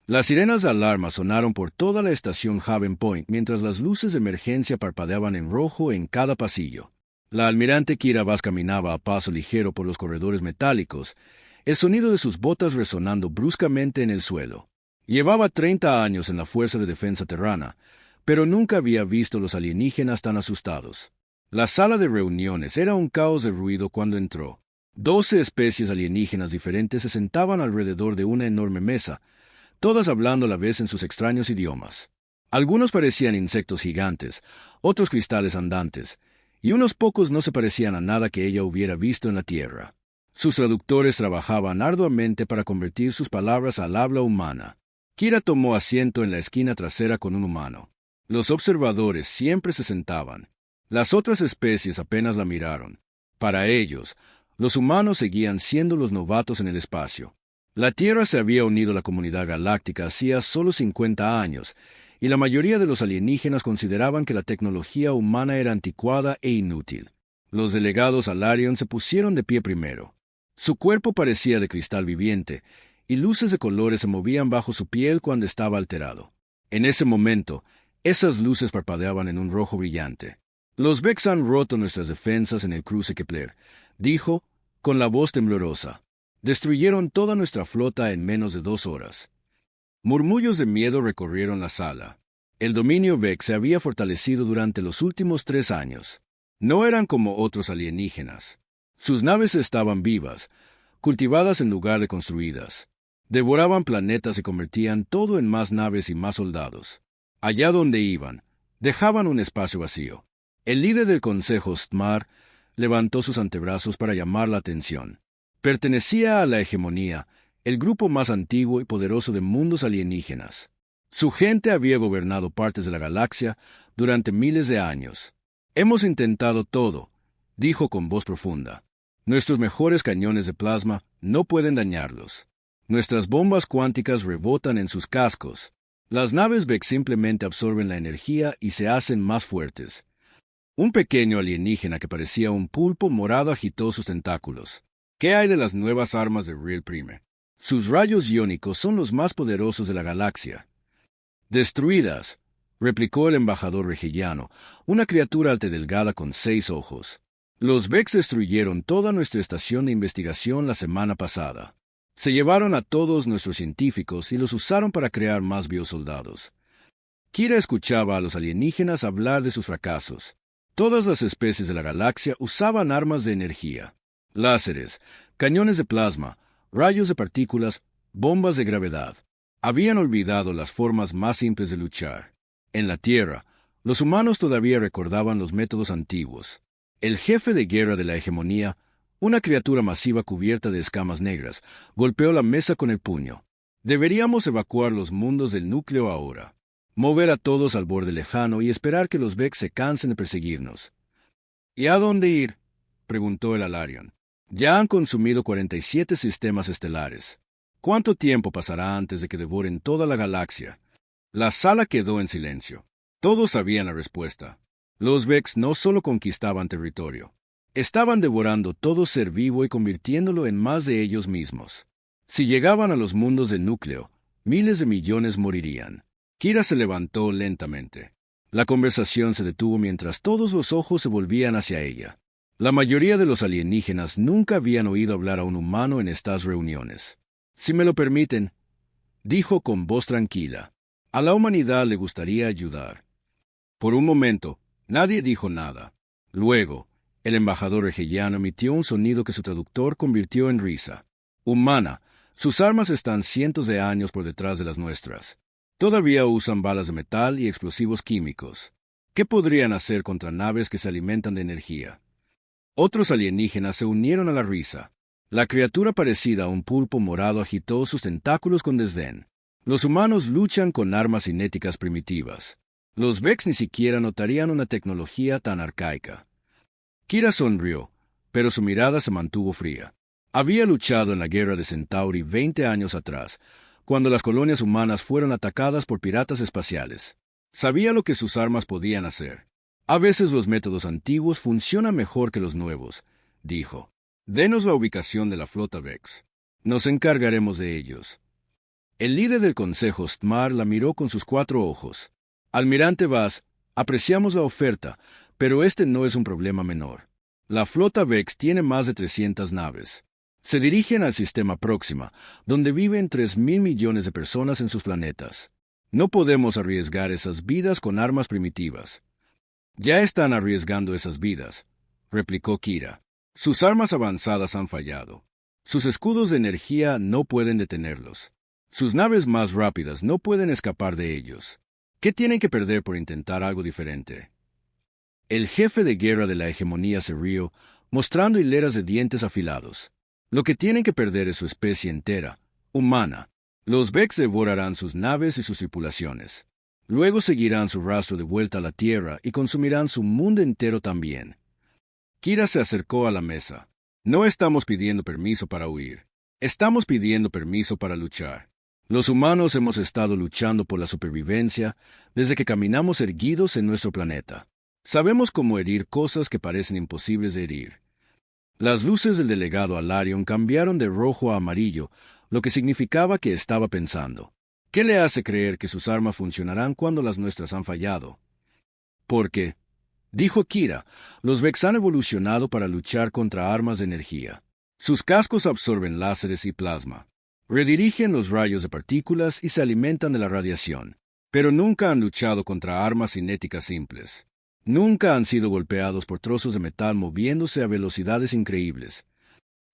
Las sirenas de alarma sonaron por toda la estación Haven Point mientras las luces de emergencia parpadeaban en rojo en cada pasillo. La almirante Kira Bass caminaba a paso ligero por los corredores metálicos, el sonido de sus botas resonando bruscamente en el suelo. Llevaba 30 años en la Fuerza de Defensa Terrana, pero nunca había visto los alienígenas tan asustados. La sala de reuniones era un caos de ruido cuando entró. 12 especies alienígenas diferentes se sentaban alrededor de una enorme mesa, todas hablando a la vez en sus extraños idiomas. Algunos parecían insectos gigantes, otros cristales andantes, y unos pocos no se parecían a nada que ella hubiera visto en la Tierra. Sus traductores trabajaban arduamente para convertir sus palabras al habla humana. Kira tomó asiento en la esquina trasera con un humano. Los observadores siempre se sentaban. Las otras especies apenas la miraron. Para ellos, los humanos seguían siendo los novatos en el espacio. La Tierra se había unido a la comunidad galáctica hacía solo 50 años, y la mayoría de los alienígenas consideraban que la tecnología humana era anticuada e inútil. Los delegados Alarion se pusieron de pie primero. Su cuerpo parecía de cristal viviente, y luces de colores se movían bajo su piel cuando estaba alterado. En ese momento, esas luces parpadeaban en un rojo brillante. «Los Vex han roto nuestras defensas en el cruce Kepler», dijo, con la voz temblorosa. «Destruyeron toda nuestra flota en menos de 2 horas». Murmullos de miedo recorrieron la sala. El dominio Vex se había fortalecido durante los últimos 3 años. No eran como otros alienígenas. Sus naves estaban vivas, cultivadas en lugar de construidas. Devoraban planetas y convertían todo en más naves y más soldados. Allá donde iban, dejaban un espacio vacío. El líder del consejo, Stmar, levantó sus antebrazos para llamar la atención. Pertenecía a la hegemonía, el grupo más antiguo y poderoso de mundos alienígenas. Su gente había gobernado partes de la galaxia durante miles de años. «Hemos intentado todo», dijo con voz profunda. «Nuestros mejores cañones de plasma no pueden dañarlos. Nuestras bombas cuánticas rebotan en sus cascos. Las naves Vex simplemente absorben la energía y se hacen más fuertes». Un pequeño alienígena que parecía un pulpo morado agitó sus tentáculos. «¿Qué hay de las nuevas armas de Real Prime? Sus rayos iónicos son los más poderosos de la galaxia». «Destruidas», replicó el embajador regillano, una criatura alta y delgada con 6 ojos. «Los Vex destruyeron toda nuestra estación de investigación la semana pasada. Se llevaron a todos nuestros científicos y los usaron para crear más biosoldados». Kira escuchaba a los alienígenas hablar de sus fracasos. Todas las especies de la galaxia usaban armas de energía. Láseres, cañones de plasma, rayos de partículas, bombas de gravedad. Habían olvidado las formas más simples de luchar. En la Tierra, los humanos todavía recordaban los métodos antiguos. El jefe de guerra de la hegemonía, una criatura masiva cubierta de escamas negras, golpeó la mesa con el puño. «Deberíamos evacuar los mundos del núcleo ahora. Mover a todos al borde lejano y esperar que los Vex se cansen de perseguirnos». «¿Y a dónde ir?», preguntó el Alarion. «Ya han consumido 47 sistemas estelares. ¿Cuánto tiempo pasará antes de que devoren toda la galaxia?». La sala quedó en silencio. Todos sabían la respuesta. Los Vex no solo conquistaban territorio. Estaban devorando todo ser vivo y convirtiéndolo en más de ellos mismos. Si llegaban a los mundos del núcleo, miles de millones morirían. Kira se levantó lentamente. La conversación se detuvo mientras todos los ojos se volvían hacia ella. La mayoría de los alienígenas nunca habían oído hablar a un humano en estas reuniones. «Si me lo permiten», dijo con voz tranquila, «a la humanidad le gustaría ayudar». Por un momento, nadie dijo nada. Luego, el embajador regellano emitió un sonido que su traductor convirtió en risa. «Humana, sus armas están cientos de años por detrás de las nuestras. Todavía usan balas de metal y explosivos químicos. ¿Qué podrían hacer contra naves que se alimentan de energía?». Otros alienígenas se unieron a la risa. La criatura parecida a un pulpo morado agitó sus tentáculos con desdén. «Los humanos luchan con armas cinéticas primitivas. Los Vex ni siquiera notarían una tecnología tan arcaica». Kira sonrió, pero su mirada se mantuvo fría. Había luchado en la guerra de Centauri 20 años atrás, cuando las colonias humanas fueron atacadas por piratas espaciales. Sabía lo que sus armas podían hacer. «A veces los métodos antiguos funcionan mejor que los nuevos», dijo. «Denos la ubicación de la flota Vex. Nos encargaremos de ellos». El líder del consejo, Stmar, la miró con sus 4 ojos. Almirante Vaz, apreciamos la oferta, pero este no es un problema menor. La flota Vex tiene más de 300 naves. Se dirigen al sistema Próxima, donde viven 3.000 millones de personas en sus planetas. No podemos arriesgar esas vidas con armas primitivas. Ya están arriesgando esas vidas, replicó Kira. Sus armas avanzadas han fallado. Sus escudos de energía no pueden detenerlos. Sus naves más rápidas no pueden escapar de ellos. ¿Qué tienen que perder por intentar algo diferente? El jefe de guerra de la hegemonía se rió, mostrando hileras de dientes afilados. Lo que tienen que perder es su especie entera, humana. Los Vex devorarán sus naves y sus tripulaciones. Luego seguirán su rastro de vuelta a la Tierra y consumirán su mundo entero también. Kira se acercó a la mesa. No estamos pidiendo permiso para huir. Estamos pidiendo permiso para luchar. Los humanos hemos estado luchando por la supervivencia desde que caminamos erguidos en nuestro planeta. Sabemos cómo herir cosas que parecen imposibles de herir. Las luces del delegado Alarion cambiaron de rojo a amarillo, lo que significaba que estaba pensando. ¿Qué le hace creer que sus armas funcionarán cuando las nuestras han fallado? Porque, dijo Kira, los Vex han evolucionado para luchar contra armas de energía. Sus cascos absorben láseres y plasma. Redirigen los rayos de partículas y se alimentan de la radiación. Pero nunca han luchado contra armas cinéticas simples. Nunca han sido golpeados por trozos de metal moviéndose a velocidades increíbles.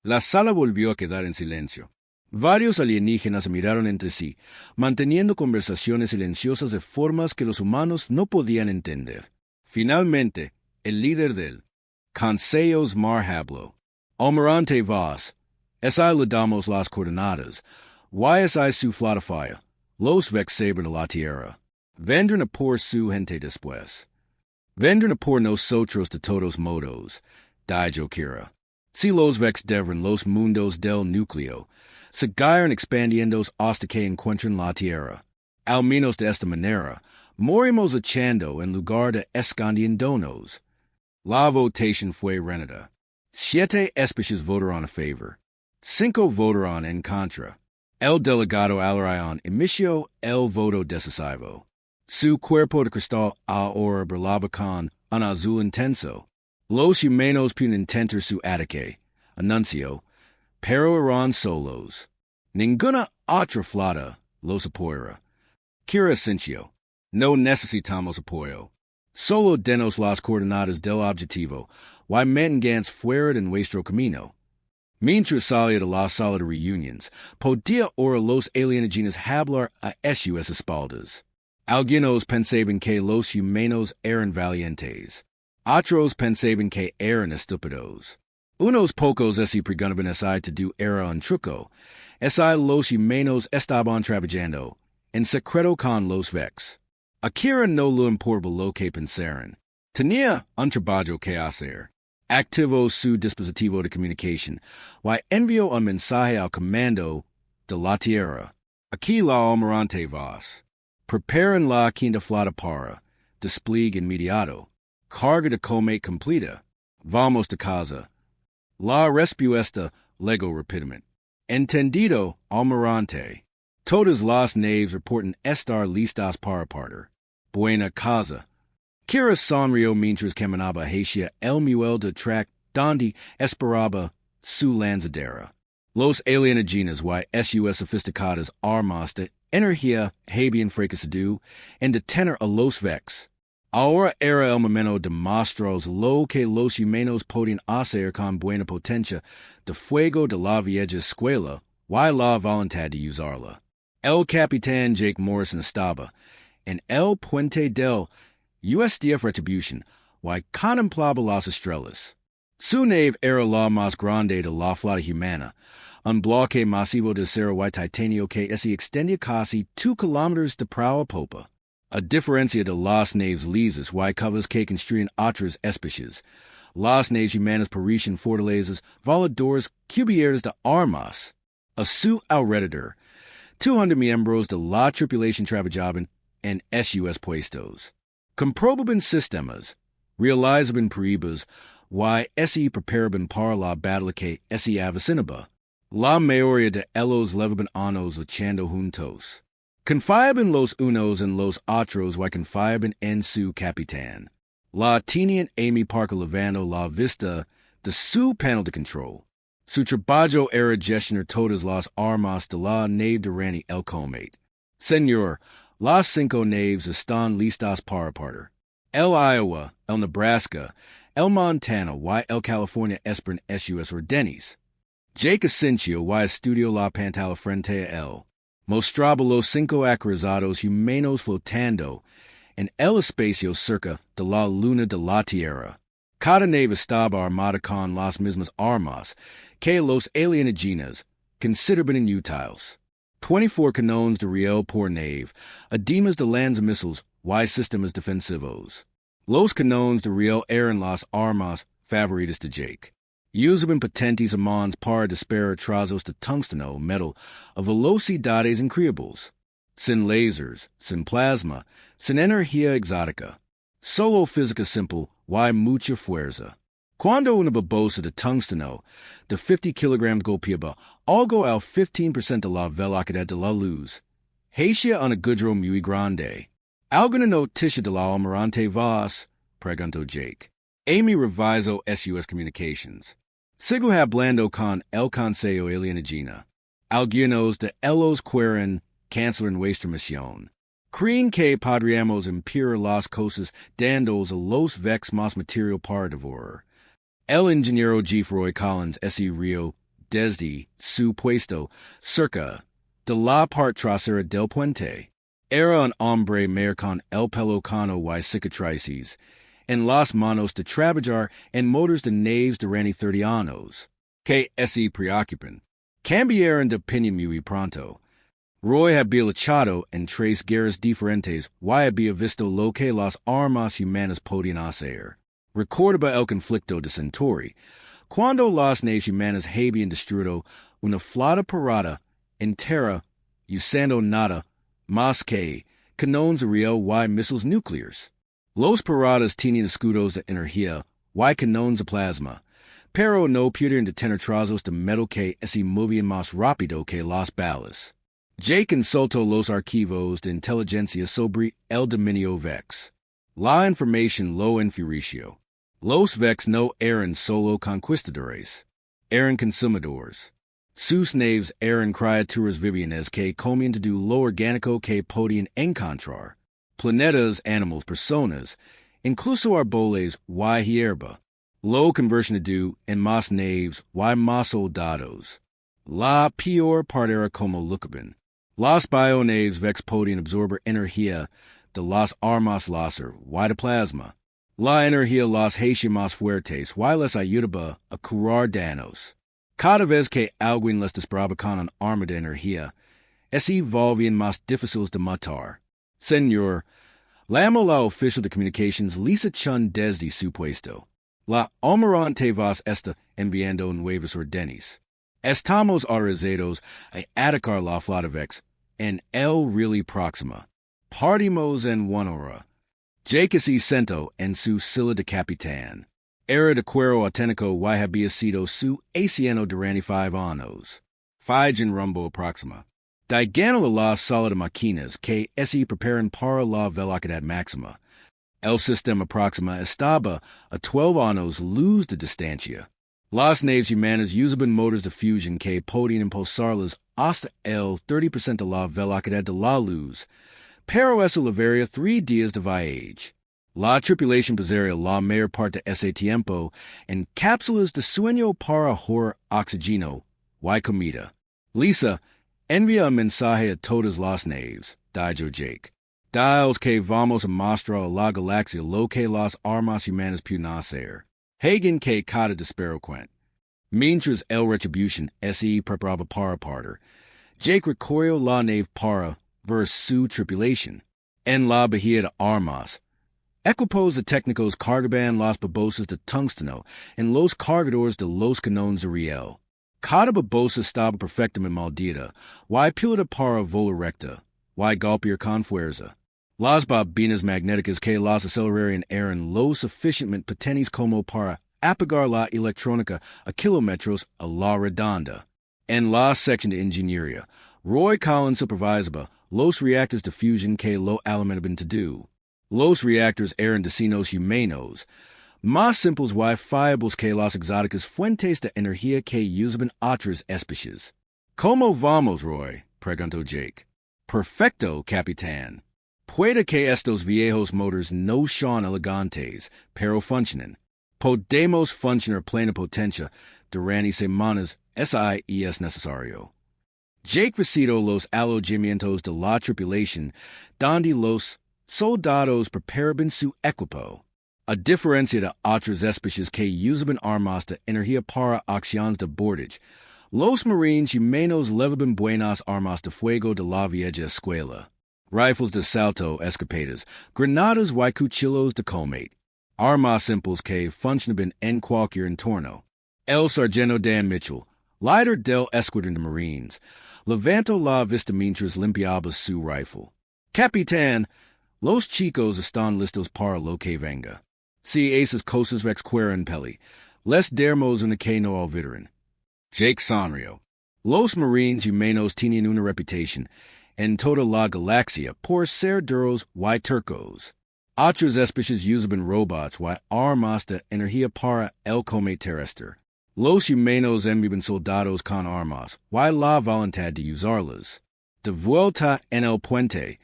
La sala volvió a quedar en silencio. Varios alienígenas se miraron entre sí, manteniendo conversaciones silenciosas de formas que los humanos no podían entender. Finalmente, el líder del Consejo Mar habló. Almirante Vaz, SI le damos las coordenadas. YSI su flota falla. Los Vex saber de la tierra. Vendrán a por su gente después. Vendrán a por nosotros de todos modos. Dijo Kira. Si los Vex devran los mundos del núcleo, seguirán expandiéndose hasta que encuentren la tierra. Al menos de esta manera, morimos echando en lugar de escondiéndonos. La votación fue renada. 7 especies votaron a favor. 5 votaron en contra. El delegado Alarion emitió el voto decisivo. Su cuerpo de cristal ahora brillaba con un azul intenso. Los humanos pueden intentar su ataque, anunció, pero eran solos. Ninguna otra flota los apoyará. Kira sintió. No necesitamos apoyo. Solo denos las coordenadas del objetivo, y mantengamos fuera de nuestro camino. Mientras salía de la sala de reuniones, podía ahora los alienígenas hablar a sus espaldas. Algunos pensaban que los humanos eran valientes. Otros pensaban que eran estúpidos. Unos pocos preguntaban to do era un truco. Los humanos estaban trabajando en secreto con los Vex. A Kira no le importaba lo que pensaran. Tenía un trabajo que hacer. Activó su dispositivo de comunicación y envió un mensaje al comando de la Tierra. Aquí la Almirante Vaz. Preparen la quinta flota para despliegue inmediato. Carga de cometa completa. Vamos de casa. La respuesta llegó rápidamente. Entendido, Almirante. Todas las naves reportan estar listas para partir. Buena casa. Kira sonrió mientras caminaba hacia el muelle de track donde esperaba su lanzadera. Los alienígenas y sus sofisticadas armas de energía habían fracasado en detener a los Vex. Ahora era el momento de mostraros lo que los humanos podían hacer con buena potencia de fuego de la vieja escuela y la voluntad de usarla. El capitán Jake Morrison estaba en el puente del USDF Retribution y contemplaba las estrellas. Su nave era la más grande de la flota humana, un bloque masivo de acero y titanio que se extendía casi 2 kilómetros de proa a popa. A diferencia de las naves lisas y covas que construían otras especies, las naves humanas parecían fortalezas voladores cubiertas de armas. A su alrededor, 200 miembros de la tripulación trabajaban en sus puestos. Comprobaban sistemas, realizaban pruebas y preparaban para la batalla que se avecinaba. La mayoría de ellos levaban años luchando juntos. Confiaban los unos en los otros y confiaban en su capitán. La tenían a mi parque levando la vista de su panel de control. Su trabajo era gestionar todas las armas de la nave durante el combate. Señor, las 5 naves están listas para partir. El Iowa, el Nebraska, el Montana y el California esperan sus órdenes. Jake Asensio y estudió la pantalla frente a él. Mostraba los 5 acusados humanos flotando en el espacio cerca de la luna de la Tierra. Cada nave estaba armada con las mismas armas que los alienígenas consideraban inútiles. 24 canones de riel por nave, además de lanzamisiles y sistemas defensivos. Los canones de riel eran las armas favoritas de Jake. Usaban potentes imans para disparar trazos de tungsteno metal a velocidades increíbles. Sin lasers, sin plasma, sin energía exótica. Solo física simple y mucha fuerza. Cuando una babosa de tungsteno de 50 kilogramos golpeaba algo al 15% de la velocidad de la luz, hacía una gudro muy grande. ¿Alguna noticia de la almirante Voss? Preguntó Jake. Amy revisó sus comunications. Sigo hablando con el Consejo Alienígena. Algunos de ellos quieren cancelar nuestra misión. Creen que podríamos empeorar las cosas dándoles a los vex más material para devorar. El ingeniero Geoffroy Collins se rió desde su puesto cerca de la parte trasera del puente. Era un hombre mayor con el pelo cano y cicatrices en las manos de trabajar en motores de naves durante 30 años, que se preocupan. Cambiaron de opinión muy pronto. Roy había luchado en 3 guerras diferentes y había visto lo que las armas humanas podían hacer. Recordaba el conflicto de Centauri, cuando las naves humanas habían destruido una flota parada entera usando nada más que canones de riel y misiles nucleares. Los paradas tenían escudos de energía y canones de plasma, pero no pudieron detener trazos de metal que se movían más rápido que las balas. Jake consultó los archivos de inteligencia sobre el dominio Vex. La información lo enfureció. Los Vex no eran solo conquistadores, eran consumidores. Sus naves eran criaturas vivientes que comían de lo orgánico que podían encontrar. Planetas, animales, personas, incluso árboles y hierba. Lo conversion en más naves y más soldados. La peor parte era como lucaban. Las bionaves Vex podían absorber energía de las armas láser y de plasma. La energía las hacía más fuertes y les ayudaba a curar daños. Cada vez que alguien les disparaba con un arma de energía, se volvían más difíciles de matar. Señor, llamó la oficial de comunications Lisa Chun desde su puesto. La almirante Voss está enviando nuevas órdenes. Estamos autorizados a atacar la flota Vex en el really próxima. Partimos en 1 hora. Jake se sentó en su silla de capitán. Era de cuero auténtico y había sido su asiento durante 5 años. Fajan rumbo próxima. Digano de las salas de máquinas que se preparan para la velocidad máxima. El sistema próxima estaba a 12 años luz de distancia. Las naves humanas usaban motores de fusión que podían impulsarlas hasta el 30% de la velocidad de la luz, pero eso llevaría 3 días de viaje. La tripulación pasaría la mayor parte de ese tiempo en cápsulas de sueño para ahorrar oxígeno y comida. Lisa, envía un mensaje a todas las naves, dijo Jake. Diles que vamos a mostrar a la galaxia lo que las armas humanas pueden hacer. Hagen que cada disparo cuenta. Mientras el Retribution se preparaba para partir, Jake recorrió la nave para ver su tripulación. En la bahía de armas, equipos de técnicos cargaban las babosas de tungsteno en los cargadores de los canones de riel. Cada babosa estaba perfectamente maldita, y pilota para volar recta, y golpear con fuerza. Las bobinas magnéticas que las acelerarían eran lo suficientemente potentes como para apagar la electrónica a kilómetros a la redonda. En la section de ingeniería, Roy Collins supervisaba los reactors de fusión que lo alimentaban to do. Los reactors eran destinos humanos, más simples y fiables que las exóticas fuentes de energía que usaban otras especies. ¿Cómo vamos, Roy? Preguntó Jake. Perfecto, capitán. Puede que estos viejos motors no son elegantes, pero funcionan. Podemos funcionar plena potencia durante semanas si es necesario. Jake visitó los alojamientos de la tripulación donde los soldados preparaban su equipo. A diferencia de otras especies que usaban armas de energía para acciones de bordage, los marines humanos levaban buenas armas de fuego de la vieja escuela. Rifles de salto escopetas, granadas y cuchillos de combate. Armas simples que funcionaban en cualquier entorno. El sargento Dan Mitchell, líder del escuadrón de marines, levantó la vista mientras limpiaba su rifle. Capitán, los chicos están listos para lo que venga. Si esas cosas requieren peli, les daremos una que no olvidarán. Jake sonrió. Los marines humanos tenían una reputación en toda la galaxia por ser duros y tercos. Otras especies usaban robots y armas de energía para el combate terrestre. Los humanos enviaban soldados con armas y la voluntad de usarlas. De vuelta en el puente,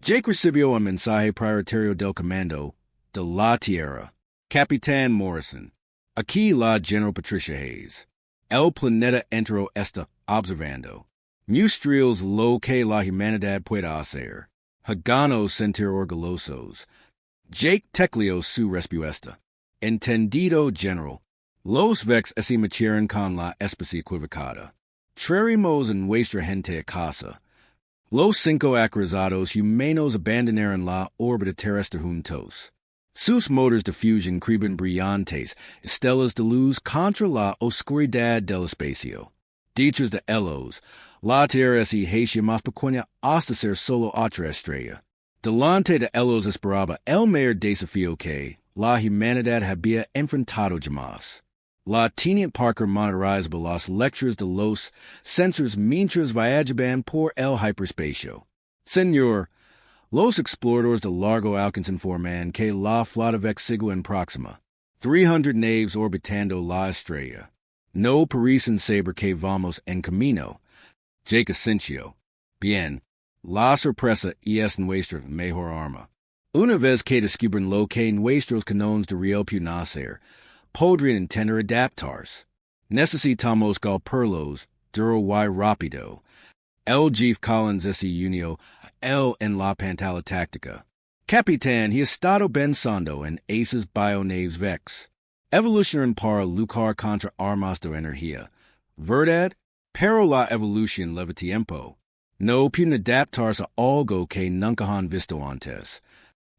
Jake recibió un mensaje prioritario del comando de la Tierra. Capitán Morrison. Aquí la General Patricia Hayes. El planeta entero está observando. Muestriles lo que la humanidad pueda hacer. Haganos sentir orgullosos. Jake tecleó su respuesta. Entendido, General. Los vex se macheran con la especie equivocada. Traeremos en nuestra gente a casa. Los 5 acusados humanos abandonaron la órbita terrestre juntos. Sus motores de fusión creaban brillantes estelas de luz contra la oscuridad del espacio. Dichos de ellos, la Tierra se hacía más pequeña hasta ser solo otra estrella. Delante de ellos esperaba el mayor desafío que la humanidad había enfrentado jamás. La Teniente Parker monitorizaba las lecturas de los sensores mientras viajaban por el hiperespacio. Señor, los exploradores de largo alcance informan que la flota sigue en próxima. 300 naves orbitando la estrella. No parecen saber que vamos en camino. Jake asintió. Bien, la sorpresa es nuestra mejor arma. Una vez que descubren lo que nuestros canones de riel pueden hacer, podrían entender adaptarse. Necesitamos golpearlos duro y rápido. El Jeff Collins se unió a él en la pantalla táctica. Capitán, he estado pensando en esas bionaves vex. Evolucionaron para luchar contra armas de energía. ¿Verdad? Pero la evolución lleva tiempo. No pueden adaptarse a algo que nunca han visto antes.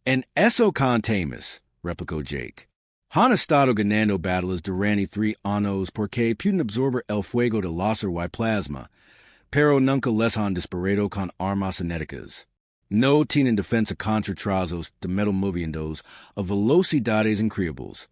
En eso contamos, replicó Jake. Han estado ganando battles durante 3 años porque pueden absorber el fuego de láser y plasma, pero nunca les han disparado con armas cinéticas. No tienen defensa contra trazos de metal moviéndose a velocidades increíbles.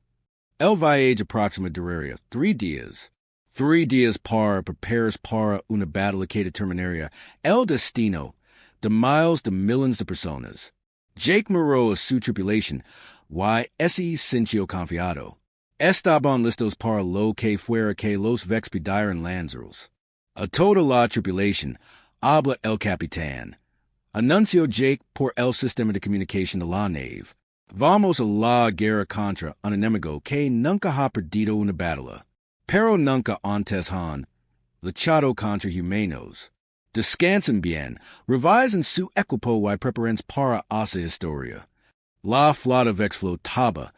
El viaje aproxima duraría 3 días. 3 días para prepararse para una batalla que determinaría el destino de miles de millones de personas. Jake miró a su tripulación y se sintió confiado. Estaban listos para lo que fuera que los vex pidieran lanzarlos. A toda la tripulación, habla el capitán. Anunció Jake por el sistema de comunicación de la nave. Vamos a la guerra contra un enemigo que nunca ha perdido una batalla, pero nunca antes han luchado contra humanos. Descansen bien, revisen su equipo y prepárense para hacer historia. La flota vex flotaba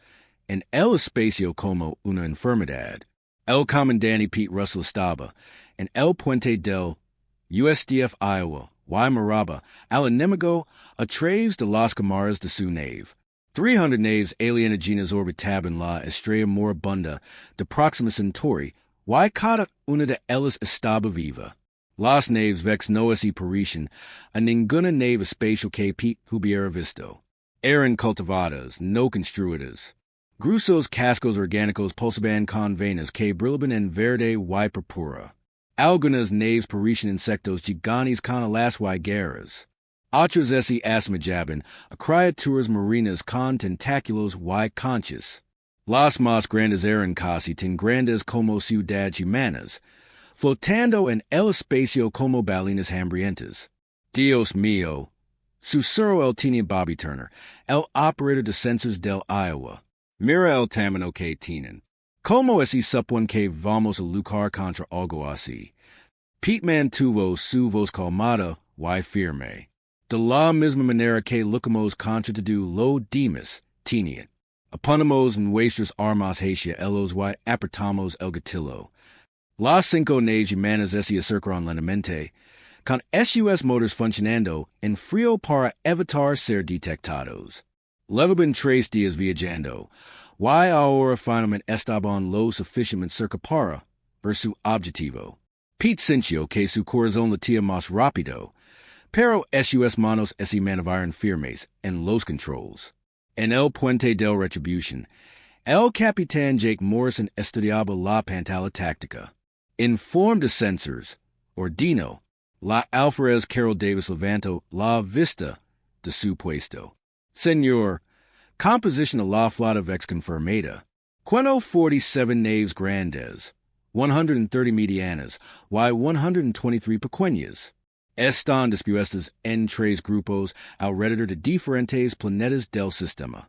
en el espacio como una enfermedad. El comandante Pete Russell estaba en el puente del USDF Iowa y miraba al enemigo a través de las cámaras de su nave. 300 naves alienígenas orbitaban la estrella moribunda de Proxima Centauri y cada una de ellas estaba viva. Las naves vex no se parecían a ninguna nave espacial que Pete hubiera visto. Eran cultivadas, no construidas. Gruesos cascos orgánicos pulsaban con venas que brillaban en verde y púrpura. Algunas naves Parisian insectos gigantes con las guerras. Otras esse asmajaban, a criaturas marinas con tentaculos y conchas. Las más grandes eran casi tan grandes como ciudades humanas, flotando en el espacio como balinas hambrientas. Dios mío. Sussurro el tenía Bobby Turner, el operator de censos del Iowa. Mira el tamaño que tienen. Como es supone que vamos a luchar contra algo así? Pete mantuvo su voz calmada y firme. De la misma manera que lucamos contra todo lo demás, tenían. Aponemos nuestras armas hacia ellos y apretamos el gatillo. Las 5 naves humanas se acercaron lentamente, con sus motores funcionando en frío para evitar ser detectados. Llevaban 3 días viajando, y ahora finalmente estaban lo suficientemente cerca para ver su objetivo. Pete sintió que su corazón latía más rápido, pero sus manos se manuvieron firmes en los controls. En el puente del Retribution, el capitán Jake Morrison estudiaba la pantalla táctica. En forma de sensors, ordinó, la alférez Carol Davis levantó la vista de su puesto. Señor, composition de la flota vex confirmada. 47 naves grandes, 130 medianas, y 123 pequeñas. Están dispuestas en 3 grupos alrededor de diferentes planetas del sistema.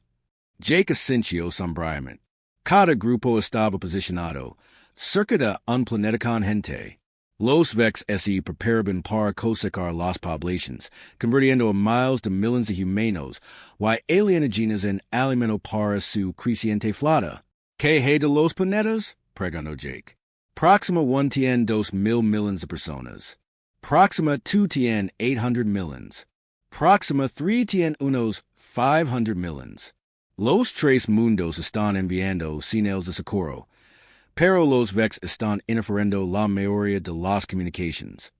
Jake asintió sombríamente. Cada grupo estaba posicionado cerca de un planeta con gente. Los vex se preparaban para cosecar las poblaciones, convirtiendo a miles de millones de humanos y alienígenas en alimento para su creciente flota. ¿Qué hay de los planetas? Preguntó Jake. Próxima 1 tiene 2,000 millones de personas. Próxima 2 tiene 800 millones. Próxima 3 tiene unos 500 millones. Los 3 mundos están enviando señales de socorro, pero los vex están interfiriendo la mayoría de las comunicaciones.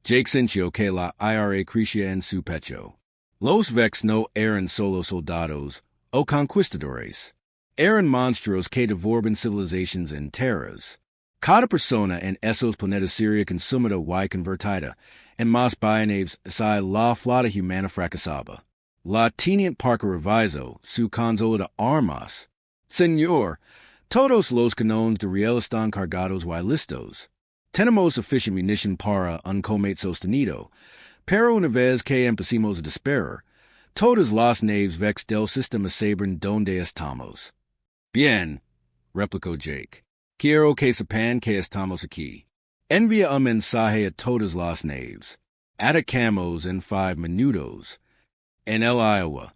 Jake sintió que la ira crecía en su pecho. Los vex no eran solo soldados o conquistadores. Eran monstruos que devoraban civilizaciones enteras. Cada persona en esos planetas sería consumida y convertida en más bienaves si la flota humana fracasaba. La teniente Parker revisó su consola de armas. Señor, todos los canones de riel están cargados y listos. Tenemos suficiente munición para un combate sostenido, pero una vez que empecemos a disparar, todas las naves vex del sistema sabrán dónde estamos. Bien, replicó Jake. Quiero que sepan que estamos aquí. Envía un mensaje a todas las naves. Atacamos en 5 minutos. En el Iowa,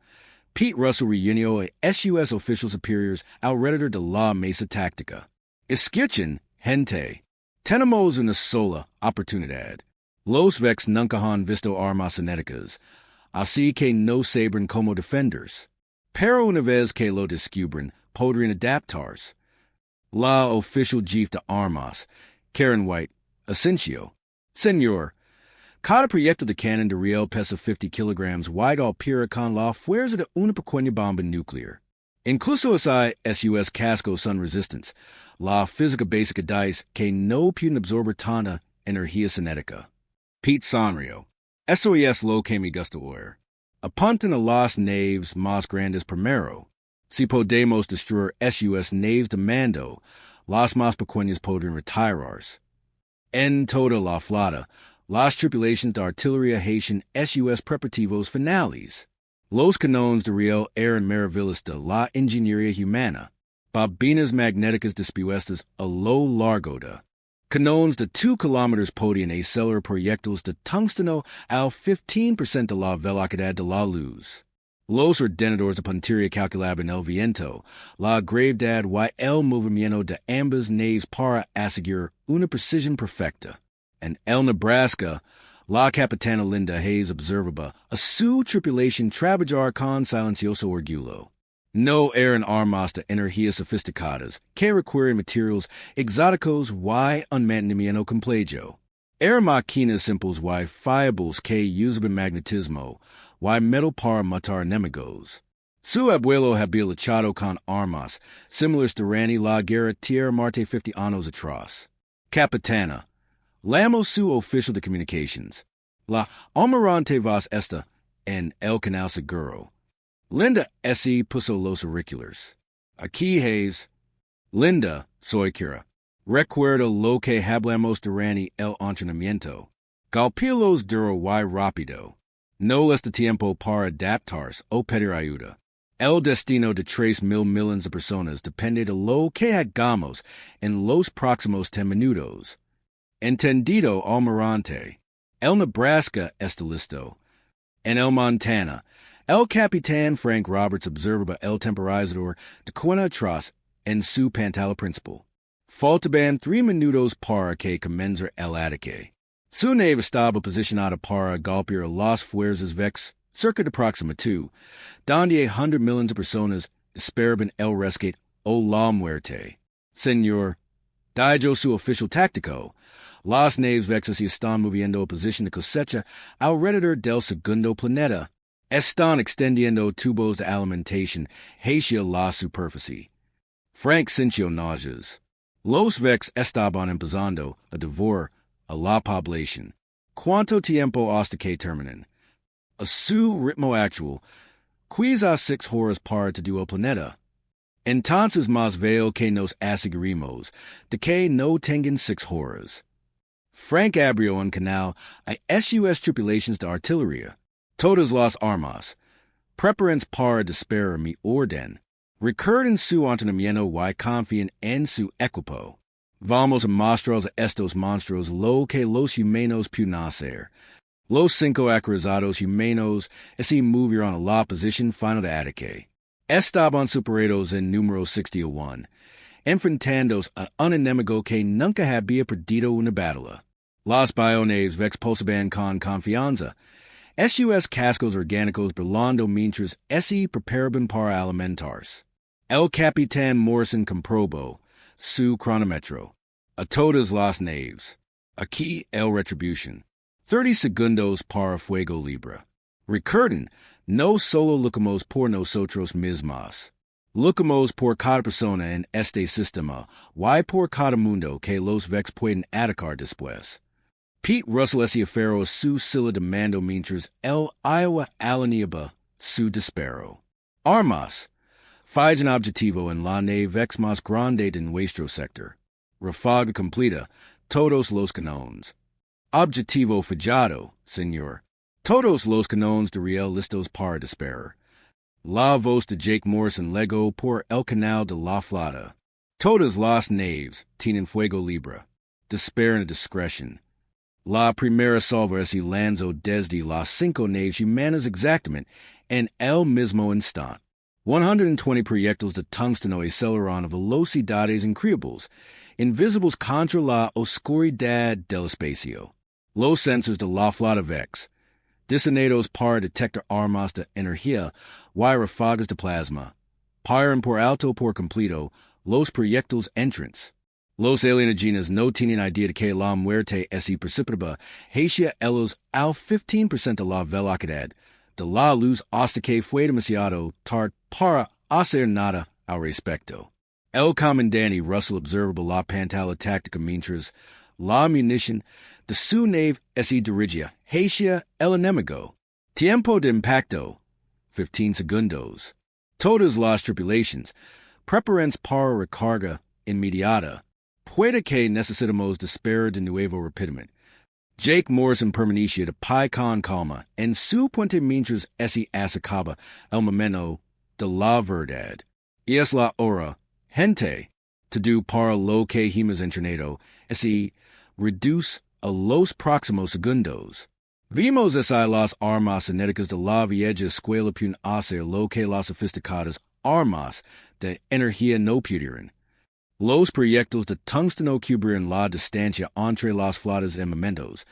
Pete Russell reunió a sus oficiales superiores alrededor de la mesa táctica. Escuchen, gente. Tenemos una sola oportunidad. Los vex nunca han visto armas cinéticas, así que no sabrán cómo defenderse. Pero una vez que lo descubran, podrían adaptarse. La oficial jefe de armas, Karen White, asintió. Señor, cada proyecto de canon de riel pesa 50 kilogramos y opera con la fuerza de una pequeña bomba nuclear. Incluso sus cascos son resistentes. La física básica dice que no pueden absorber tanta energía cinética. Pete sonrió. Eso es lo que me gusta oír. Apunten a las naves más grandes primero. Si podemos destruir sus naves de mando, las más pequeñas podrán retirarse. En toda la flota, las tripulaciones de artillería hacen sus preparativos finales. Los canones de riel eran maravillas de la ingeniería humana, bobinas magnéticas dispuestas a lo largo de. Canones de 2 kilómetros podían acelerar proyectiles de tungsteno al 15% de la velocidad de la luz. Los ordenadores de puntería calculaban el viento, la gravedad y el movimiento de ambas naves para asegurar una precisión perfecta. En el Nebraska, la capitana Linda Hayes observaba a su tripulación trabajar con silencioso orgullo. No eran armas de energía sofisticadas que requieren materiales exóticos y un mantenimiento complejo. Eran máquinas simples y fiables que usaban magnetismo y metal para matar enemigos. Su abuelo había luchado con armas similares durante la guerra tierra Marte 50 años atrás. Capitana, Lamo su oficial de comunications. La almirante vas esta en el canal seguro. Linda esse puso los auriculars. Aquí Hayes. Linda, soy Kira. Recuerdo lo que hablamos durante el entrenamiento. Galpilos duro y rápido. No les de tiempo para adaptarse o pedir ayuda. El destino de 3,000 millones de personas depende de lo que hagamos en los próximos 10 minutos. Entendido, almirante. El Nebraska está listo. En el Montana, el capitán Frank Roberts observa el temporizador de cuenta atrás en su pantalla principal. Faltaban 3 minutos para que comience el ataque. Su nave estaba posicionada para golpear las fuerzas vex cerca de Próxima 2, donde 100 millones de personas esperaban el rescate o la muerte. Señor, dijo su oficial táctico, las naves vexas se están moviendo a posición de cosecha alrededor del segundo planeta. Están extendiendo tubos de alimentación hacia la superficie. Frank sintió náuseas. Los vex estaban empezando a devorar a la población. ¿Cuánto tiempo hasta que terminen? A su ritmo actual, quizás 6 horas para todo el planeta. Entonces más veo que nos aseguremos de que no tengan 6 horas. Frank abrió un canal a SUS tripulaciones de artillería. Todas las armas. Prepárense para disparar mi orden. Recuerden su entrenamiento y confíen en su equipo. Vamos a mostrar a estos monstruos lo que los humanos pueden hacer. Los 5 acusados humanos se movieron a la posición final de ataque. Estaban superados en número 61, enfrentándose a un enemigo que nunca había perdido una batalla. Las bionaves vex posaban con confianza. SUS cascos orgánicos brillando mientras se preparaban para alimentarse. El capitán Morrison comprobó su cronómetro. A todas las naves. Aquí el retribution. 30 segundos para fuego libre. Recuerden, no solo lucamos por nosotros mismos. Lucamos por cada persona en este sistema y por cada mundo que los vex pueden atacar después. Pete Russell se aferró a su silla de mando mientras el Iowa alineaba su disparo. Armas. Fallan objetivo en la nave vex más grande de nuestro sector. Refaga completa, todos los canones. Objetivo fallado, señor. Todos los canones de riel listos para disparar. La voz de Jake Morrison llegó por el canal de la flota. Todas las naves tienen fuego libre. Disparen a discreción. La primera salva se lanzó desde las 5 naves humanas exactamente en el mismo instante. 120 proyectiles de tungsteno aceleraron a velocidades increíbles, invisibles contra la oscuridad del espacio. Los sensores de la flota vex, diseñados para detectar armas de energía y ráfagas de plasma, paran por alto por completo los proyectiles entrantes. Los alienígenas no tienen idea de que la muerte se precipita hacia ellos al 15% de la velocidad de la luz hasta que fue demasiado tarde para hacer nada al respecto. El comandante Russell observa la pantalla táctica mientras la munición de su nave se dirigía hacia el enemigo. Tiempo de impacto, 15 segundos. Todas las tripulaciones, prepárense para recarga inmediata. Puede que necesitemos disparar de nuevo rápidamente. Jake Morrison permanece de pie con calma en su puente mientras se acaba el momento de la verdad. Y es la hora, gente, todo para lo que hemos entrenado se reduce a los próximos segundos. Vimos las armas cinéticas de la vieja escuela pueden hacer lo que las sofisticadas armas de energía no pudieran. Los proyectiles de tungsteno cubren la distancia entre las flotas en momentos,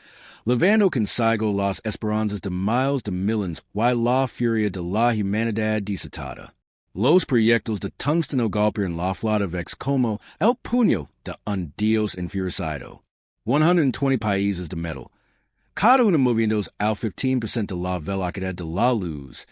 levando consigo las esperanzas de miles de millones y la furia de la humanidad desatada. Los proyectiles de tungsteno golpean la flota vex como el puño de un dios enfurecado. 120 países de metal, cada uno moviéndose al 15% de la velocidad de la luz,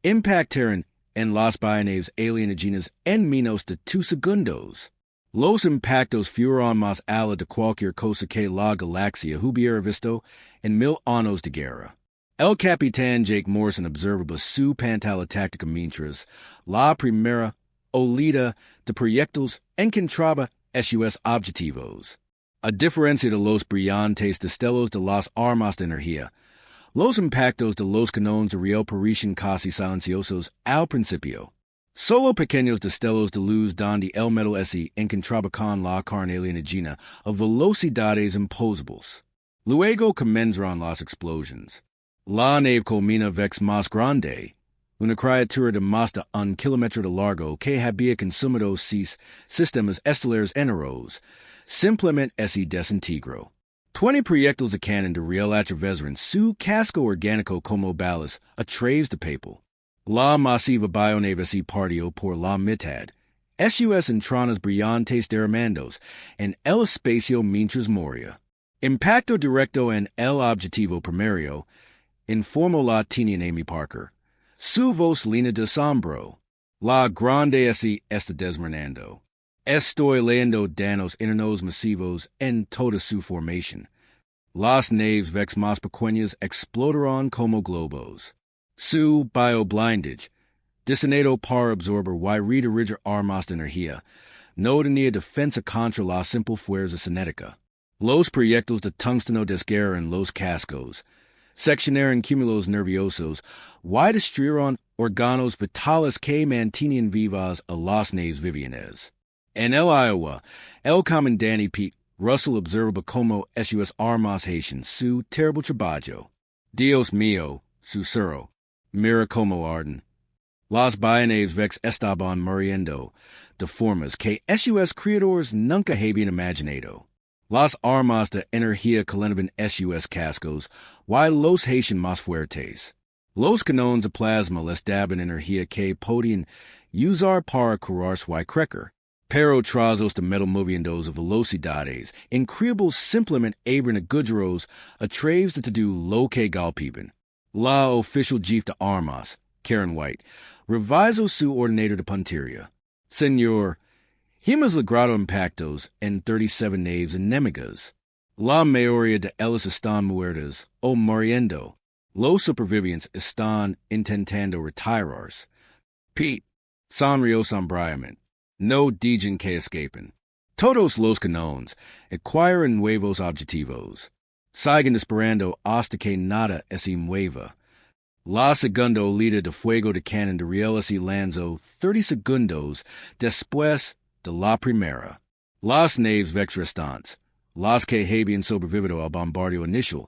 impactaron en las bionaves alienígenas en menos de 2 segundos. Los impactos fueron más allá de cualquier cosa que la galaxia hubiera visto en 1000 años de guerra. El capitán Jake Morrison observaba su pantalla táctica mientras la primera oleada de proyectiles encontraba sus objetivos. A diferencia de los brillantes destellos de las armas de energía, los impactos de los cañones de riel parecían casi silenciosos al principio. Solo pequeños destellos de luz donde el metal se encontraba con la carne alienígena a velocidades imposibles. Luego comenzaron las explosiones. La nave culmina vex más grande, una criatura de más de 1 kilómetro de largo que había consumido 6 sistemas estelares enteros, simplemente se desintegró. 20 proyectiles de cañón de riel atravesaron su casco orgánico como balas a través de papel. La masiva bionave se partió por la mitad. Sus entranas brillantes derramandos en el espacio mientras moría. Impacto directo en el objetivo primario, informó la teniente Amy Parker. Su voz llena de asombro. La grande se está desmoronando. Estoy leyendo daños internos masivos en toda su formación. Las naves vex más pequeñas explotarán como globos. Su bioblindage, diseñado para absorber y redirigir armas de energía, no tenía defensa contra la simple fuerza cinética. Los proyectiles de tungsteno desgarraron los cascos, seccionaron cúmulos nerviosos y destruyeron órganos vitales que mantenían vivas a las naves vivianas. En el Iowa, el comandante Pete Russell observaba cómo sus armas hacían su terrible trabajo. Dios mío, susurró. Mira cómo arden. Las bionaves vex estaban muriendo de formas que sus creadores nunca habían imaginado. Las armas de energía calentaban sus cascos y los hacían más fuertes. Los cañones de plasma les daban energía que podían usar para curarse y crecer. Pero trozos de metal moviéndose a velocidades increíbles simplemente abren agujeros a través de todo lo que golpeaban. La oficial jefe de armas, Karen White, revisó su ordenador de puntería. Señor, hemos logrado impactos en 37 naves enemigas. La mayoría de ellas están muertas o muriendo. Los supervivientes están intentando retirarse. Pete, sonrió sombríamente. No digan que escapen. Todos los cañones adquieren nuevos objetivos. Siguen esperando hasta que nada se mueva. La segunda oleada de fuego de cañón de riel se lanzó 30 segundos después de la primera. Las naves vex restantes, las que habían sobrevivido al bombardeo inicial,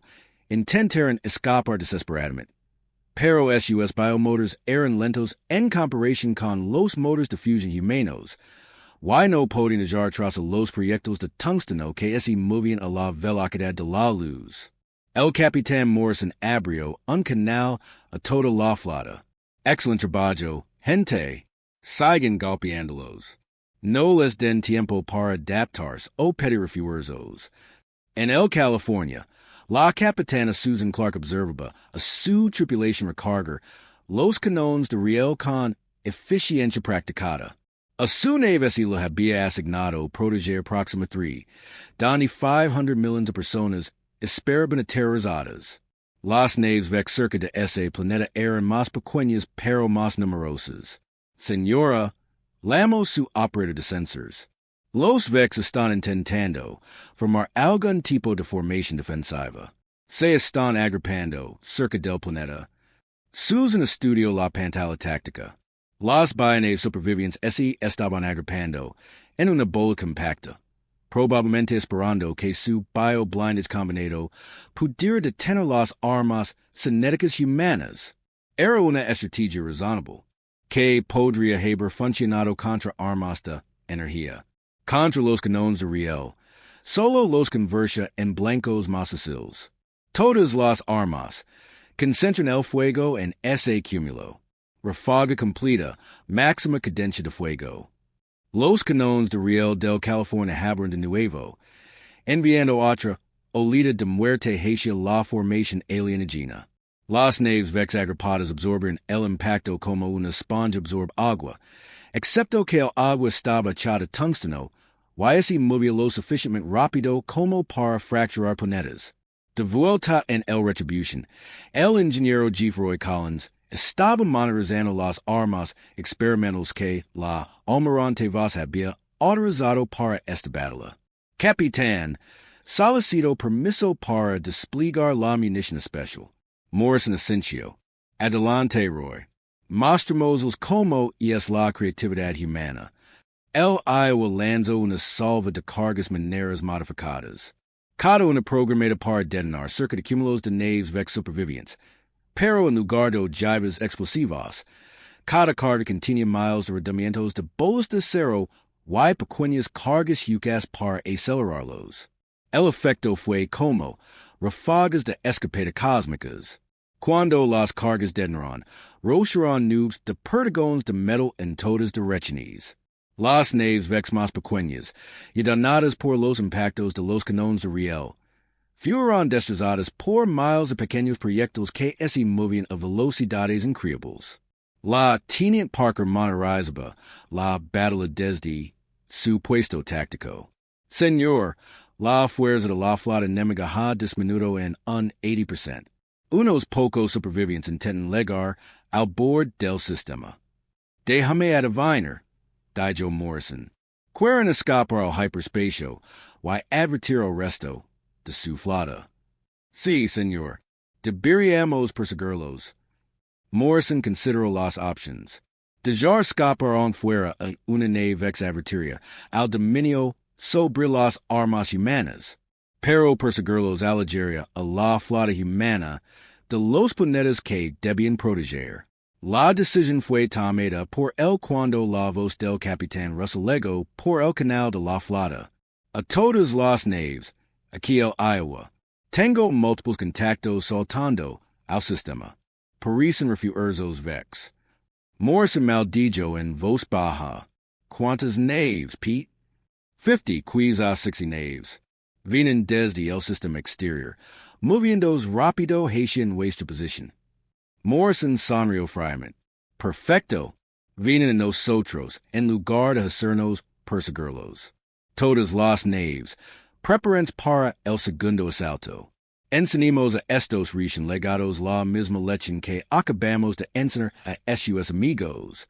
intentaron escapar desesperadamente. Pero sus biomotors eran lentos en comparación con los motores de fusión humanos. Y no podían hallar tras los proyectiles de tungsteno que se movían a la velocidad de la luz. El capitán Morrison abrió un canal a toda la flota. Excellent trabajo, gente. Sigan golpeándolos. No les den tiempo para adaptarse o pedir refuerzos. En el California, la capitana Susan Clark observaba a su tripulación recargar los cañones de riel con eficiencia practicada. A su nave se le había asignado proteger Próxima 3, donde 500 millones de personas esperaban aterrorizadas. Las naves vex cerca de ese planeta eran más pequeñas pero más numerosas. Señora, llamó su operator de sensors. Los vex están intentando formar algún tipo de formación defensiva. Se están agrupando cerca del planeta. Susan estudió la pantalla táctica. Las bionaves supervivientes se estaban agrupando en una bola compacta, probablemente esperando que su bioblindage combinado pudiera detener las armas cinéticas humanas. Era una estrategia razonable, que podría haber funcionado contra armas de energía. Contra los cañones de riel, solo los convertía en blancos más ágiles. Todas las armas concentran el fuego en ese cúmulo. Ráfaga completa, máxima cadencia de fuego. Los cañones de riel del California hablan de nuevo, enviando otra oleada de muerte hacia la formación alienígena. Las naves vex agrupadas absorben el impacto como una esponja absorbe agua, excepto que el agua estaba hecha de tungsteno y se movió lo suficientemente rápido como para fracturar planetas. De vuelta en el retribution, el ingeniero Geoffroy Collins estaba monitorizando las armas experimentales que la almirante Vaz había autorizado para esta batalla. Capitán, solicito permiso para desplegar la munición especial. Morrison Asensio. Adelante, Roy. Mostramos cómo es la creatividad humana. El Iowa lanzó una salva de cargas mineras modificadas. Cada una programada para detonar cerca de cúmulos de naves vex supervivientes. Pero en lugar de ojivas explosivas, cada carga contenía miles de rendimientos de bolas de acero y pequeñas cargas yucas para acelerarlos. El efecto fue como ráfagas de escopeta cósmicas. Cuando las cargas detonaron, rocharon nubes de perdigones de metal en todas direcciones. Las naves vex más pequeñas, y danadas por los impactos de los canones de riel, fueron destrozadas por miles de pequeños proyectiles que se movían a velocidades increíbles. La Teniente Parker monitorizaba la batalla desde su puesto táctico. Señor, la fuerza de la flota enemiga ha disminuido en un 80%. Unos pocos supervivientes intentan llegar al borde del sistema. Déjame adivinar, dijo Morrison. Quieren escapar al hyperspacio y advertir al resto de su flota. Sí, señor. Deberíamos perseguirlos. Morrison consideró las options. Dejar escapar en fuera a una nave ex advertiria al dominio sobre las armas humanas, pero perseguirlos a la guerra a la flota humana de los planetas que debían proteger. La decisión fue tomada por él cuando la voz del capitán Russell llegó por el canal de la flota. A todas las naves, aquí el Iowa, tengo múltiples contactos saltando al sistema. Parecen refuerzos vex. Morrison maldijo en voz baja. ¿Cuántas naves, Pete? 50, quizás 60 naves. Vienen desde el sistema exterior, moviéndose rápido hacia nuestra posición. Morrison sonrió fríamente. Perfecto. Vienen en nosotros, en lugar de hacernos perseguirlos. Todas las naves, preparantes para el segundo asalto. Enseñemos a estos recién legados la misma lección que acabamos de enseñar a sus amigos.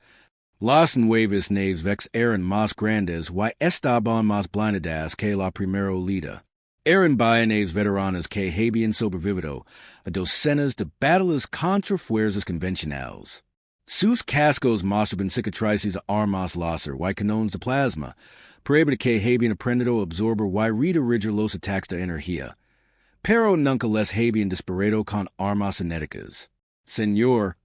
Las nuevas naves vex eran más grandes y estaban más blindadas que la primera olida. Eran naves veteranas que habían sobrevivido a docenas de batallas contra fuerzas convencionales. Sus cascos mostraban cicatrices a armas láser y canones de plasma, prueba de que habían aprendido a absorber y redirigir los ataques de energía. Pero nunca les habían disparado con armas cinéticas. Señor,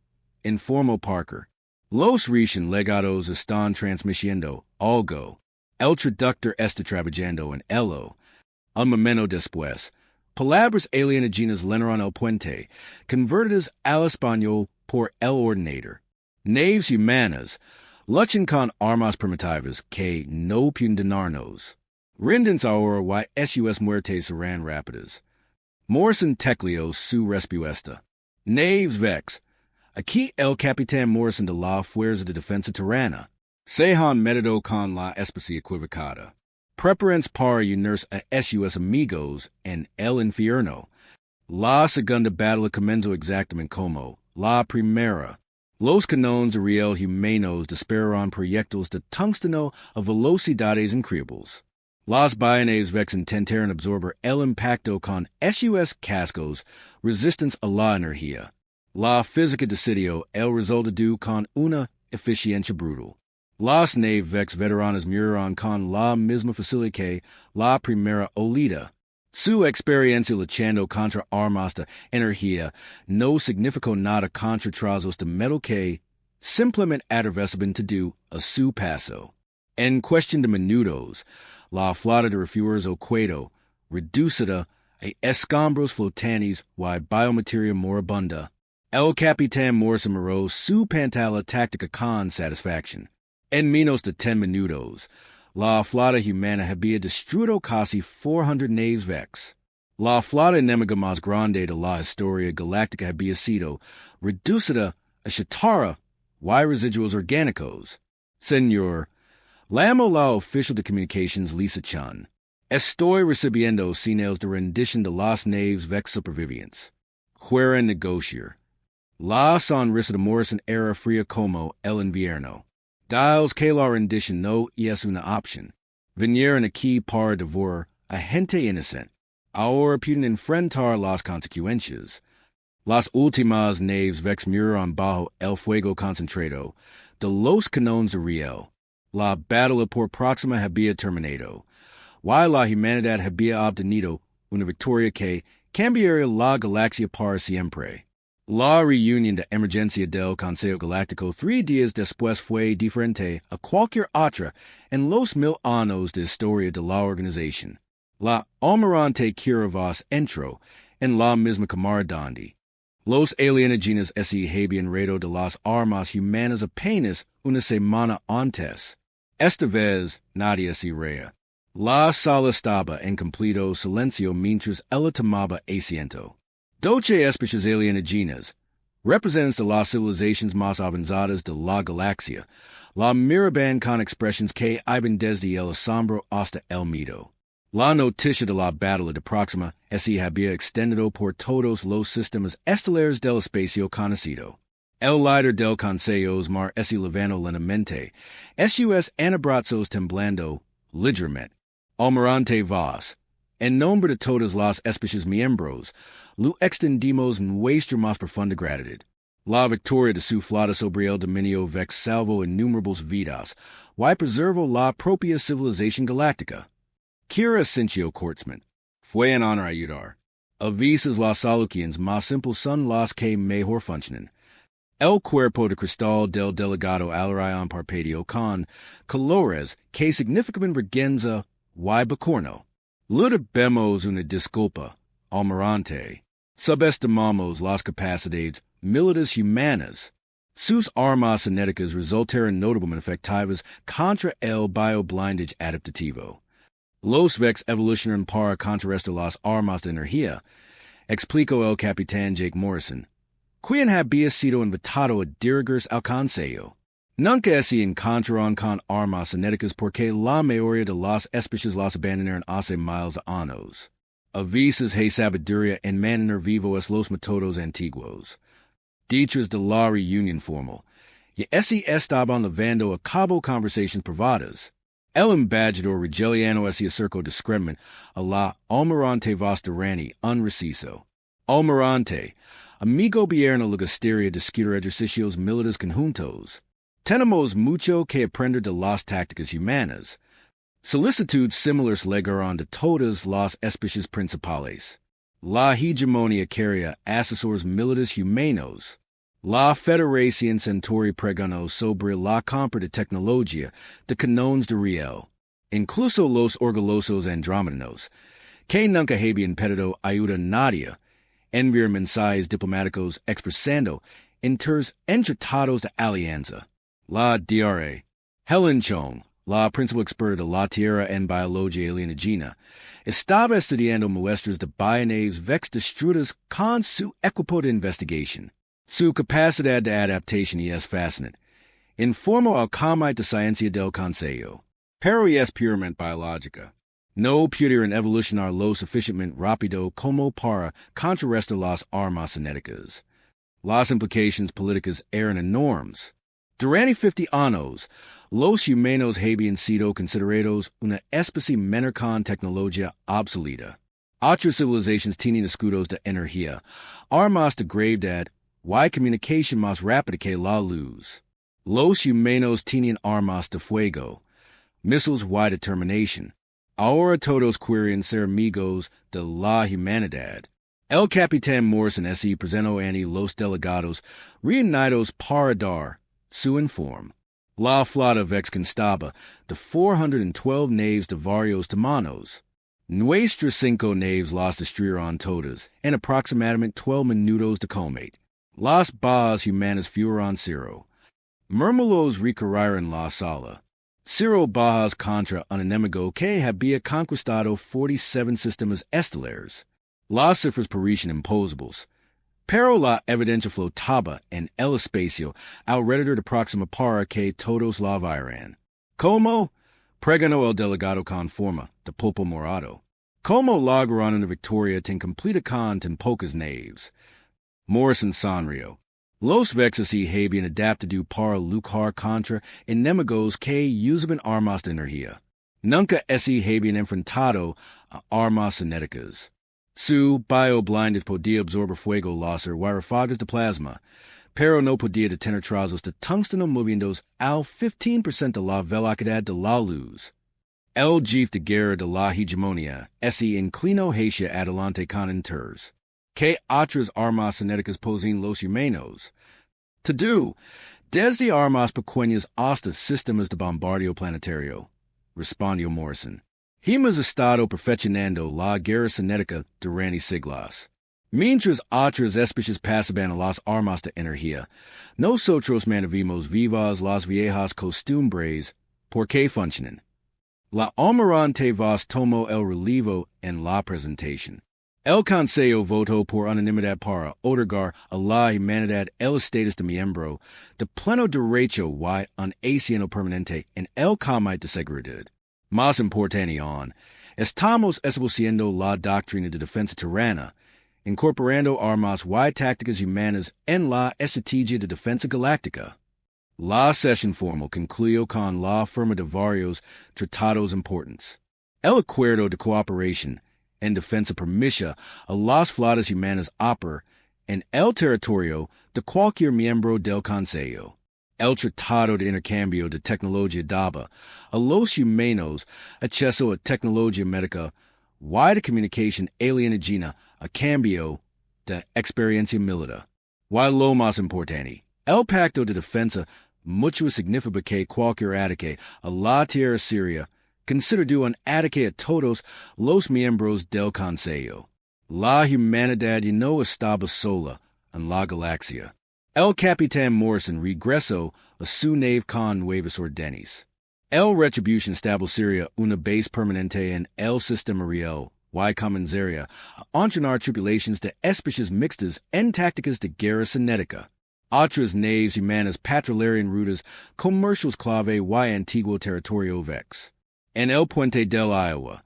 informó Parker, los recién legados están transmitiendo algo. El traductor está trabajando en ello. Un momento después, palabras alienígenas llenaron el puente, convertidas al español por el ordenador. Naves humanas luchan con armas primitivas que no pueden dañarnos. Rindens ahora y sus muertes serán rápidas. Morrison tecleó su respuesta. Naves vex. Aquí el capitán Morrison de la Fuerza de Defensa Terrana. Se han metido con la especie equivocada. Preparantes para unirse a sus amigos en el infierno. La segunda batalla comenzó exactamente como la primera. Los canones de riel humanos dispararon proyectiles de tungsteno a velocidades increíbles. Las bayonetas vex intentaron absorber el impacto con sus cascos resistentes a la energía. La física decidió el resultado con una eficiencia brutal. Las naves vex veteranas murieron con la misma facilidad que la primera olida. Su experiencia luchando contra armas de energía no significó nada contra trazos de metal que simplemente atravesaban todo a su paso. En cuestión de minutos, la flota de refuerzos quedó reducida a escombros flotantes y biomateria moribunda. El capitán Morrison miró su pantalla táctica con satisfacción. En menos de 10 minutos, la flota humana había destruido casi 400 naves vex. La flota enemiga más grande de la historia galáctica había sido reducida a chatarra y residuos orgánicos. Señor, Llamo la oficial de comunicaciones Lisa Chun. Estoy recibiendo señales de rendición de las naves vex supervivientes. Fuera negociar. La sonrisa de Morrison era fría como el invierno. Dials que la rendición no es una opción. Vinieron aquí para devorar a gente inocente. Ahora pueden enfrentar las consecuencias. Las últimas naves vex murieron bajo el fuego concentrado de los canones de riel. La batalla por próxima había terminado. La humanidad había obtenido una victoria que cambiaría la galaxia para siempre. La reunión de emergencia del Consejo Galáctico 3 días después fue diferente a cualquier otra en los 1000 años de historia de la organización. La almirante Kiravas entró en la misma cámara donde los alienígenas se habían reído de las armas humanas apenas una semana antes. Esta vez nadie se reía. La sala estaba en completo silencio mientras ella tomaba asiento. 12 especies alienígenas, representantes de las civilizaciones más avanzadas de la galaxia, la miraban con expresiones que iban desde el asombro hasta el miedo. La noticia de la batalla de Próxima se había extendido por todos los sistemas estelares del espacio conocido. El líder del Consejo Mar se levantó lentamente, sus antebrazos temblando ligeramente. Almirante Vaz, en nombre de todas las especies miembros, lo extendimos nuestra más profunda gratitud. La victoria de su flota sobre el dominio vex salvó innumerables vidas, y preservó la propia civilización galáctica. Kira Cincio Kortzman, fue en honor a ayudar. A veces las soluciones más simples son las que mejor funcionan. El cuerpo de cristal del delegado al rayon parpadeo con colores que significan vergüenza y bochorno. Le debemos una disculpa, almirante. Subestimamos las capacidades militares humanas. Sus armas cinéticas resultaron notablemente efectivas contra el bioblindage adaptativo. Los vex evolucionaron para contrarrestar las armas de energía, explicó el capitán Jake Morrison, quien había sido invitado a dirigir al consejo. Nunca se encontraron con armas cinéticas porque la mayoría de las especies las abandonaron hace miles de años. A veces hay sabiduría en mantener vivos los métodos antiguos. Dichos de la reunión formal, y se estaban llevando a cabo conversaciones privadas. El embajador Rigeliano se acercó discretamente a la almirante Vostorani unreciso. Almirante, amigo vierno la gustaría discutir ejercicios militares conjuntos. Tenemos mucho que aprender de las tácticas humanas. Solicitudes similares llegaron de todas las especies principales. La hegemonía quería asesores militares humanos. La Federación Centauri pregonó sobre la compra de tecnología de canones de riel. Incluso los orgullosos andrómenos, que nunca habían pedido ayuda a nadie, enviaron mensajes diplomáticos expresando entre tratados de alianza. La Dra. Helen Chong, la principal experta de la Tierra en biología alienígena, estaba estudiando muestras de bionaves vex destruidas con su equipo de investigación. Su capacidad de adaptación es fascinante. Informó al Comité de Ciencia del Consejo. Pero es puramente biológica. No pudieron evolucionar lo suficientemente rápido como para contrarrestar las armas cinéticas. Las implicaciones políticas eran enormes. Durante 50 años, los humanos habían sido considerados una especie menor con tecnología obsoleta. Otras civilizaciones tienen escudos de energía, armas de gravedad, y comunicación más rápida que la luz. Los humanos tienen armas de fuego, misiles y determinación. Ahora todos quieren ser amigos de la humanidad. El capitán Morrison se presentó ante los delegados reunidos para dar su informe. La flota vex constaba de 412 naves de varios tamaños. Nuestras 5 naves las destruyeron todas en aproximadamente 12 minutos de combate. Las bajas humanas fueron 0. Murmulos recorrieron la sala. 0 bajas contra un enemigo que había conquistado 47 sistemas estelares. Las cifras parecían imposibles, pero la evidencia flotaba en el espacio alrededor de Próxima para que todos la vieran. ¿Cómo? Pregano el delegado conforma, de popo morado. Como lograron en Victoria ten completa con ten pocas naves. Morrison Sanrio. Los vexas y habían adaptado para luchar contra enemigos que usaban armas de energía. Nunca ese habían enfrentado a armas cinéticas. Su bio-blinded podía absorber fuego láser y ráfagas de plasma, pero no podía detener trazos de tungsteno moviéndose al 15% de la velocidad de la luz. El jefe de guerra de la hegemonía, ese inclinó hacia adelante con enters. Que otras armas cinéticas poseen los humanos. To do, desde armas pequeñas hasta sistemas de bombardeo planetario, respondió Morrison. Hemos estado perfeccionando la guerra cinética durante siglos. Mientras otras especies pasaban a las armas de energía, nosotros mantuvimos vivas las viejas costumbres porque funcionan. La almirante Vos tomó el relevo en la presentación. El Consejo votó por unanimidad para otorgar a la humanidad el estatus de miembro de pleno derecho y un asiento permanente en el Comité de Seguridad. Más importante aún, estamos estableciendo la doctrina de defensa terrana, incorporando armas y tácticas humanas en la estrategia de defensa galáctica. La sesión formal concluyó con la firma de varios tratados importantes. El acuerdo de cooperación en defensa permite a las flotas humanas operar en el territorio de cualquier miembro del Consejo. El Tratado de Intercambio de Tecnología daba a los humanos acceso a tecnología médica y de comunicación alienígena a cambio de experiencia militar. Y lo más importante, el Pacto de Defensa mucho significa que cualquier ataque a la tierra siria considerado un ataque a todos los miembros del Consejo. La humanidad no estaba sola en la galaxia. El Capitán Morrison regresó a su nave con nuevas órdenes. El Retribution establecería una base permanente en el sistema real y comenzaría a entrenar tripulaciones de especies mixtas en tácticas de guerra cinética. Otras naves humanas patrullarían rutas comerciales clave y antiguo territorio vex. En el puente del Iowa,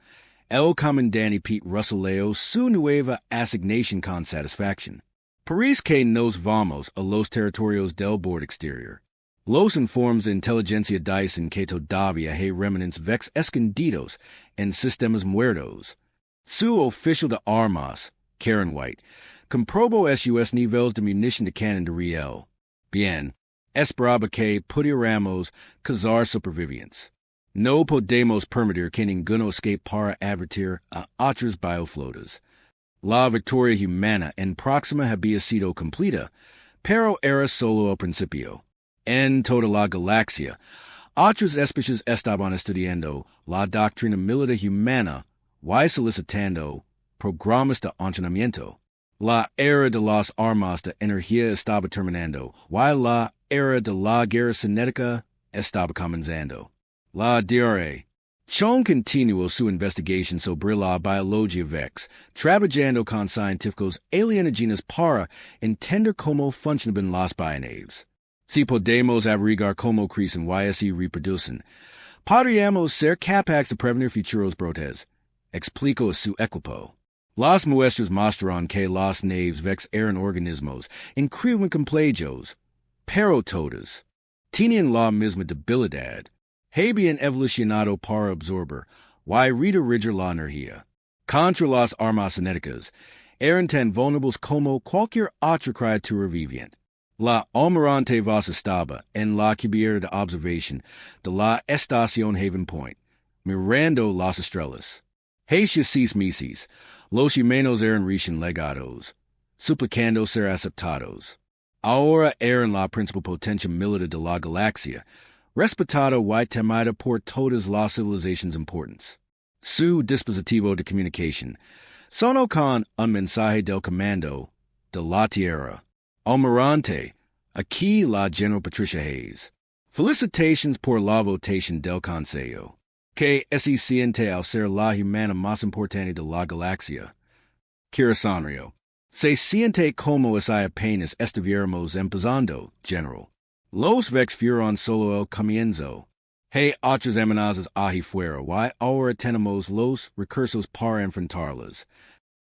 el comandante Pete Russell leo su nueva asignación con satisfacción. Parece que nos vamos a los territorios del borde exterior. Los informes de inteligencia dicen que todavía hay remanentes vex escondidos en sistemas muertos. Su oficial de armas, Karen White, comprobó sus niveles de munición de canon de riel. Bien, esperaba que pudiéramos cazar supervivientes. No podemos permitir que ninguno escape para advertir a otras bioflotas. La victoria humana en próxima había sido completa, pero era solo el principio. En toda la galaxia, otras especies estaban estudiando la doctrina militar humana y solicitando programas de entrenamiento. La era de las armas de energía estaba terminando, y la era de la guerra cinética estaba comenzando. La DRA. Chong continuó su investigación sobre la biología vex, trabajando con científicos alienígenas para entender cómo funcionan las bionaves. Si podemos averiguar cómo crecen y así reproducen, podríamos ser capaces de prevenir futuros brotes, explicó a su equipo. Las muestras mostraron que las naves vex eran organismos increíblemente complejos, pero todas tenían la misma debilidad. Habían evolucionado para absorber y redirigir la energía. Contra las armas cinéticas, eran tan vulnerables como cualquier otra criatura viviente. La almirante Vos estaba en la cubierta de observación de la estación Haven Point, mirando las estrellas. Hacia 6 meses, los humanos eran recién legados, suplicando ser aceptados. Ahora eran la principal potencia militar de la galaxia, respetada y temida por todas las civilizaciones importantes. Su dispositivo de comunicación sonó con un mensaje del comando de la Tierra. Almirante, aquí la General Patricia Hayes. Felicitations por la votación del Consejo, que se siente al ser la humana más importante de la galaxia. Kira Sanrio. Se siente como si apenas estuviéramos empezando, General. Los vex fueron solo el comienzo. Hey otros amenazas ahi fuera, y ahora tenemos los recursos para enfrentarlas.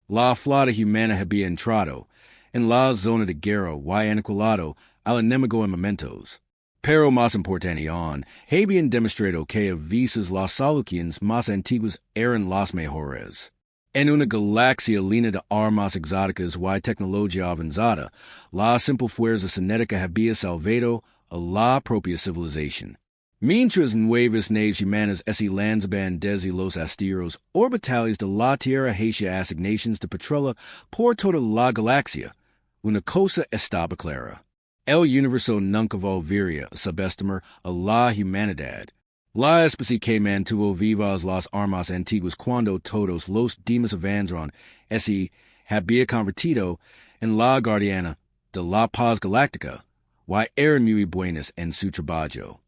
La flota humana había entrado en la zona de guerra y aniquilado al enemigo en momentos. Pero más importante aún, habían demostrado que a veces las soluciones más antiguas eran las mejores. En una galaxia llena de armas exóticas y tecnología avanzada, la simple fuerza cinética había salvado a la propia civilización. Mientras nuevas naves humanas se lanzaban desde los astilleros orbitales de la Tierra hacia asignaciones de patrulha por toda la galaxia, una cosa estaba clara. El universo nunca volvería a subestimar a la humanidad. La especie que mantuvo vivas las armas antiguas cuando todos los demás avanzaron se había convertido en la guardiana de la paz galáctica, y eran muy buenas en su trabajo.